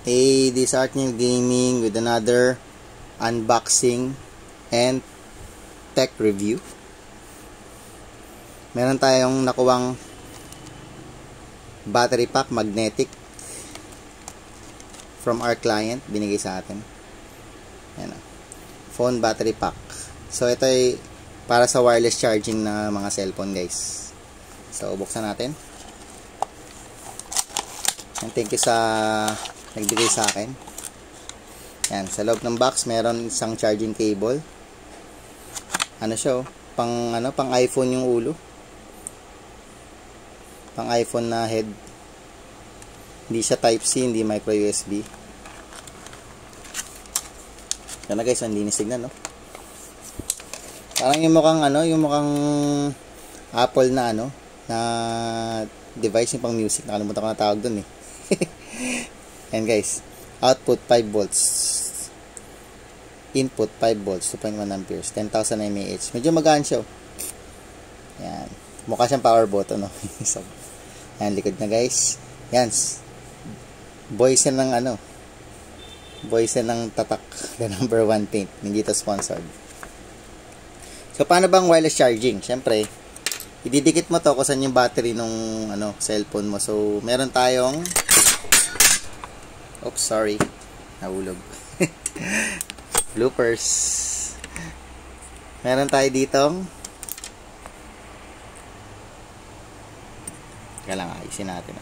Hey, this is Artneil Gaming with another unboxing and tech review. Meron tayong nakuwang battery pack magnetic from our client, binigay sa atin. Ayan, phone battery pack. So ito ay para sa wireless charging na mga cellphone, guys. So buksan natin. And thank you sa nagbigay sa akin. Yan, sa loob ng box meron isang charging cable. Ano siya, pang iPhone yung ulo. Pang iPhone na head. Hindi siya Type-C, hindi micro USB. Yan na guys, ang linis tignan, no? Parang yung mukhang Apple na na device yung pang music. Nakalimutan ko na tawag dun eh. Ayan guys, output 5 volts, input 5 volts, 2.1 amperes, 10,000 mAh. Medyo magaan siya. Ayan, mukha siyang power button, no? So, ayan, likod na guys. Yan, voice ng voice ng tatak, the number 1 paint. Hindi ito sponsored. So, paano bang wireless charging? Siyempre, ididikit mo to kung saan yung battery nung cellphone mo. So, meron tayong oops, sorry. Nahulog. Bloopers. Meron tayo ditong kaya lang, ayusin natin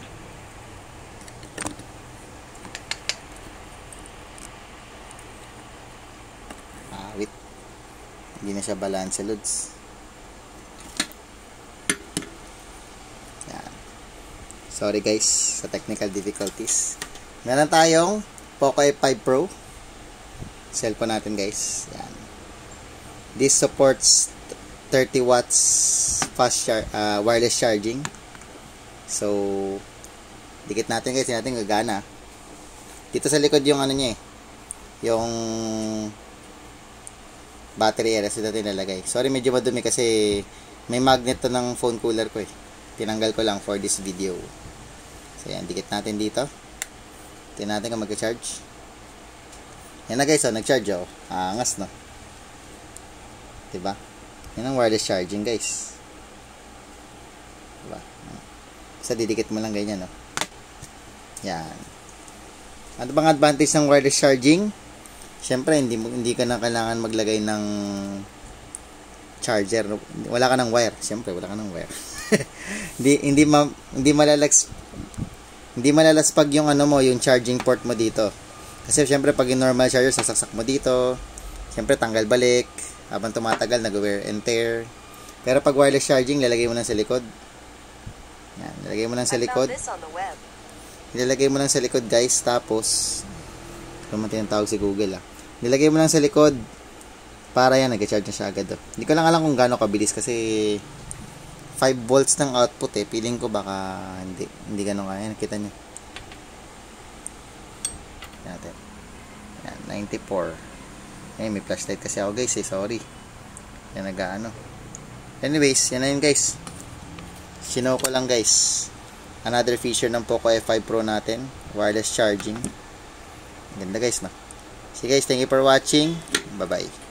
wait. Hindi na siya balance loads. Yan. Sorry guys sa technical difficulties. Meron tayong Poco F5 Pro cellphone natin guys. Yan. This supports 30 watts fast wireless charging. So dikit natin guys, natin gagana. Dito sa likod yung niya yung battery area dito nilalagay. Sorry medyo madumi kasi may magnet to ng phone cooler ko eh. Tinanggal ko lang for this video. So yan, dikit natin dito. Tingnan natin kung mag-charge. Yan na guys, nag-charge ako. Angas, no? Diba? Yan ang wireless charging guys. Diba? Basta didikit mo lang ganyan, no? Yan. Ano bang advantage ng wireless charging? Siyempre, hindi ka na kailangan maglagay ng charger. Wala ka ng wire. Siyempre, wala ka ng wire. Hindi malalaspag yung yung charging port mo dito. Kasi syempre pag yung normal charger, sasaksak mo dito. Syempre tanggal balik. Habang tumatagal, nag-wear and tear. Pero pag wireless charging, lalagay mo lang sa likod. Yan, lalagay mo lang sa likod. Nilalagay mo lang sa likod guys. Tapos, kung tinatawag si Google nilagay mo lang sa likod. Para yan, nag-charge na siya agad. Hindi ko lang alam kung gaano kabilis kasi 5 volts ng output eh. Feeling ko baka hindi ganun kaya. Nakita nyo. Natin. Yan, 94. Eh, may flashlight kasi ako guys eh. Sorry. Yan anyways, yan na yun guys. Sinow ko lang guys. Another feature ng Poco F5 Pro natin. Wireless charging. Ganda guys, no? So guys, thank you for watching. Bye bye.